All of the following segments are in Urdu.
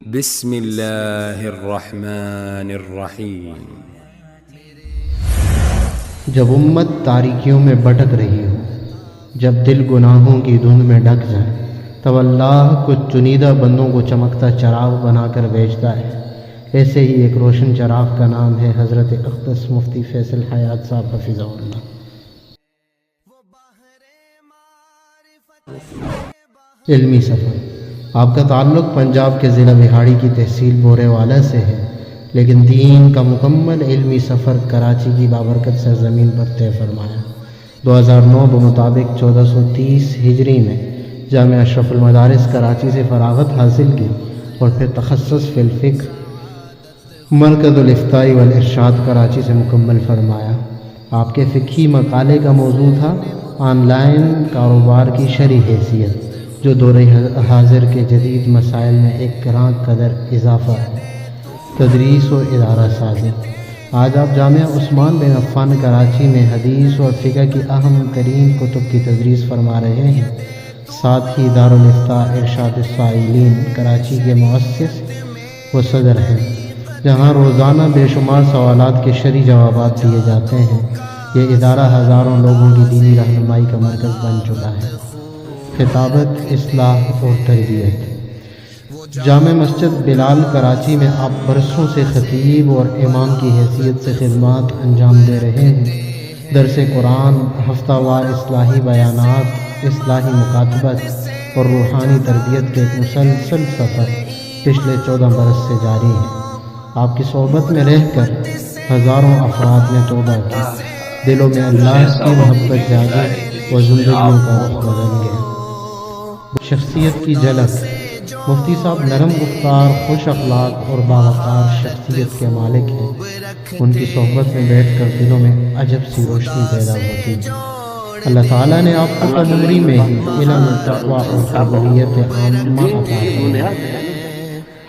بسم اللہ الرحمن الرحیم۔ جب امت تاریکیوں میں بھٹک رہی ہو، جب دل گناہوں کی دھند میں ڈھک جائے، تب اللہ کچھ چنیدہ بندوں کو چمکتا چراغ بنا کر بھیجتا ہے۔ ایسے ہی ایک روشن چراغ کا نام ہے حضرت اقدس مفتی فیصل حیات صاحب حفظہ اللہ۔ علمی سفر۔ آپ کا تعلق پنجاب کے ضلع بہاڑی کی تحصیل بورے والا سے ہے، لیکن دین کا مکمل علمی سفر کراچی کی بابرکت سرزمین پر طے فرمایا۔ 2009 بمطابق 1430 ہجری میں جامعہ اشرف المدارس کراچی سے فراغت حاصل کی اور پھر تخصص فی الفقہ مرکز الافتاء والارشاد کراچی سے مکمل فرمایا۔ آپ کے فقہی مقالے کا موضوع تھا آن لائن کاروبار کی شرعی حیثیت، جو دور حاضر کے جدید مسائل میں ایک گراں قدر اضافہ ہے۔ تدریس و ادارہ سازی۔ آج آپ جامعہ عثمان بن عفان کراچی میں حدیث اور فقہ کی اہم ترین کتب کی تدریس فرما رہے ہیں، ساتھ ہی دارالافتاء ارشاد السائلین کراچی کے مؤسس و صدر ہیں، جہاں روزانہ بے شمار سوالات کے شرعی جوابات دیے جاتے ہیں۔ یہ ادارہ ہزاروں لوگوں کی دینی رہنمائی کا مرکز بن چکا ہے۔ خطابت، اصلاح اور تربیت۔ جامع مسجد بلال کراچی میں آپ برسوں سے خطیب اور امام کی حیثیت سے خدمات انجام دے رہے ہیں۔ درس قرآن، ہفتہ وار اصلاحی بیانات، اصلاحی مکاتبت اور روحانی تربیت کے ایک مسلسل سفر پچھلے 14 برس سے جاری ہے۔ آپ کی صحبت میں رہ کر ہزاروں افراد نے توبہ کی، دلوں میں اللہ کی محبت جاگی اور زندگیوں کا رخ بدل گیا۔ شخصیت کی جھلک۔ مفتی صاحب نرم گفتار، خوش اخلاق اور باوقار شخصیت کے مالک ہیں۔ ان کی صحبت میں بیٹھ کر دلوں میں عجب سی روشنی پیدا ہوتی ہے۔ اللہ تعالیٰ نے آپ کو کم عمری میں ہی علم، تقویٰ اور قبولیت عامہ عطا فرمائی۔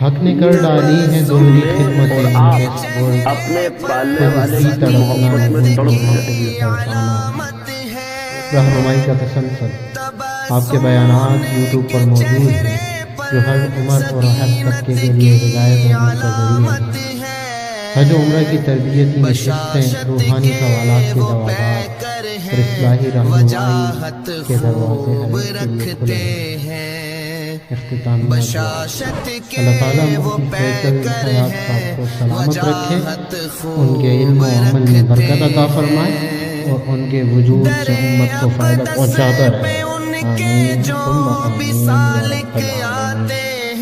حق نے کر ڈالی ہے دوہری خدمت رہنمائی کا تسلسل۔ آپ کے بیانات یوٹیوب پر موجود ہیں، جو ہر عمر اور ہر طبقے کے لیے ہدایت اور نور کا ذریعہ ہیں۔ حج و عمرہ کی تربیتی نشستیں، روحانی سوالات کے جوابات اور اصلاحی رہنمائی کے دروازے ہر ایک کے لیے کھلے ہیں۔ اختتام میں اللہ تعالیٰ مفتی فیصل حیات صاحب کو سلامت رکھے، ان کے علم و عمل میں برکت عطا فرمائے اور ان کے وجود سے امت کو فائدہ پہنچاتا رہے۔ آمین ثم آمین یا رب العالمین۔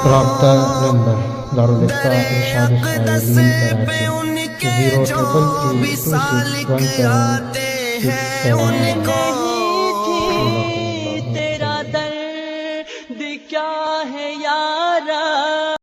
رابطہ نمبر دارالافتاء ارشاد السائلین کراچی 033261767۔ تیرا درد کیا ہے یارا؟